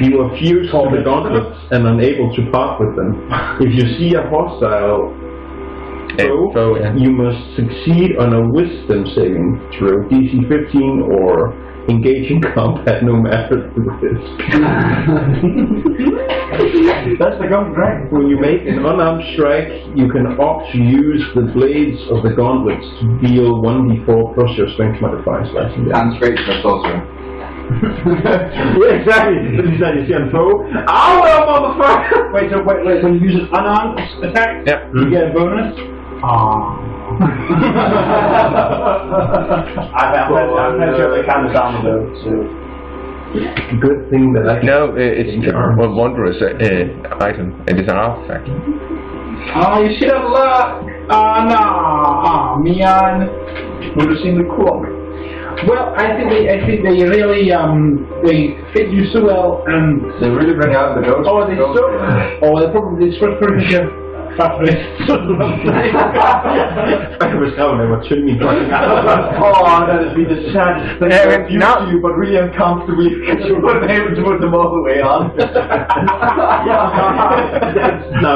You are fused to the gauntlets and unable to part with them. If you see a hostile foe, you must succeed on a wisdom saving throw, DC 15, or engage in combat no matter the risk. That's the Golden Dragon. When you make an unarmed strike, you can opt to use the blades of the gauntlets to deal 1d4 plus your strength modifier slashing damage. And straight for sorcerer. Yeah, exactly. You see on foe. Ow, motherfucker! Wait, when you use an unarmed attack, you get a bonus? I've had the kind of armor though, so. Good thing that I can. no, it's a wondrous item. It is an artifact. Oh, you should have luck! No! Mian! Would have seen the clock. Well, I think they really they fit you so well, and They really bring out the ghost. they probably switch pretty much I was telling them what shouldn't be talking about. Oh, that would be the saddest thing I've used to you, but really uncomfortably because you weren't able to put them all the way on.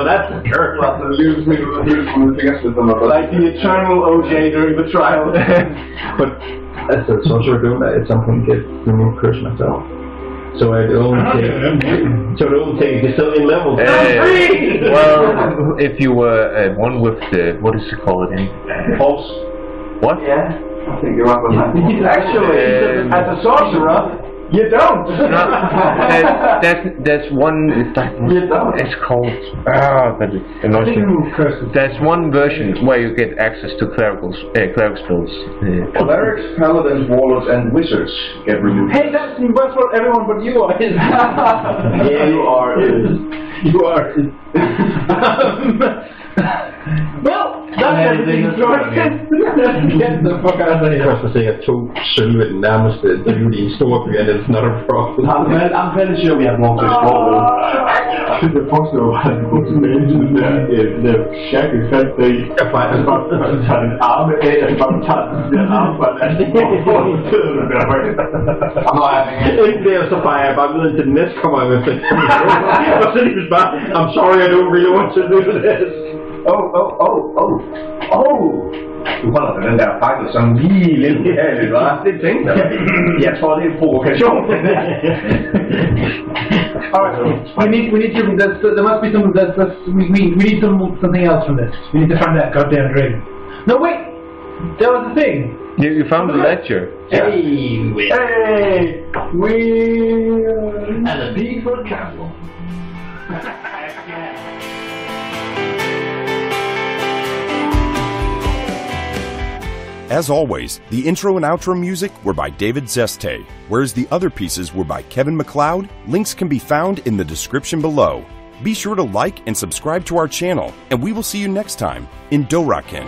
That's a curse. Like the eternal OJ during the trial. But as a sorcerer doing that, at some point get remove curse myself. So it only take a zillion levels. Well, if you were one with the what is it called again? Pulse. What? Yeah, I think you're right with that. Actually, as a sorcerer, you don't. There's one. It's like You don't. it's called. That is annoying. There's one version where you get access to cleric spells. Clerics, paladins, warlords, and wizards get removed. Hey, that's for everyone but you. Yeah, you are. You are. Well, that's everything. Get the fuck out of here. Først at se, at 2 sølv ved den nærmeste dude i en stor by, and it's not a problem. I'm fairly sure we have more to explore. Jeg foreslår, at han går tilbage til den der shack, fat bag. Jeg tager den arme af, og bare tager den arme fra den anden. Ikke det, og så fejrer jeg bare videre til den næste kommer jeg med. Og så lige bare, I'm sorry, I don't really want to do this. Du holder med den der pakke som lige lidt behageligt, hva'? Det tænkte jeg. Jeg tror, det er en provokation. Alright, we need to, there must be some, we need something else from this. We need to find that goddamn ring. No, wait! There was a thing! You found the ledger. Hey, we And a peaceful castle. As always, the intro and outro music were by David Szesztay, whereas the other pieces were by Kevin MacLeod. Links can be found in the description below. Be sure to like and subscribe to our channel, and we will see you next time in Doraken.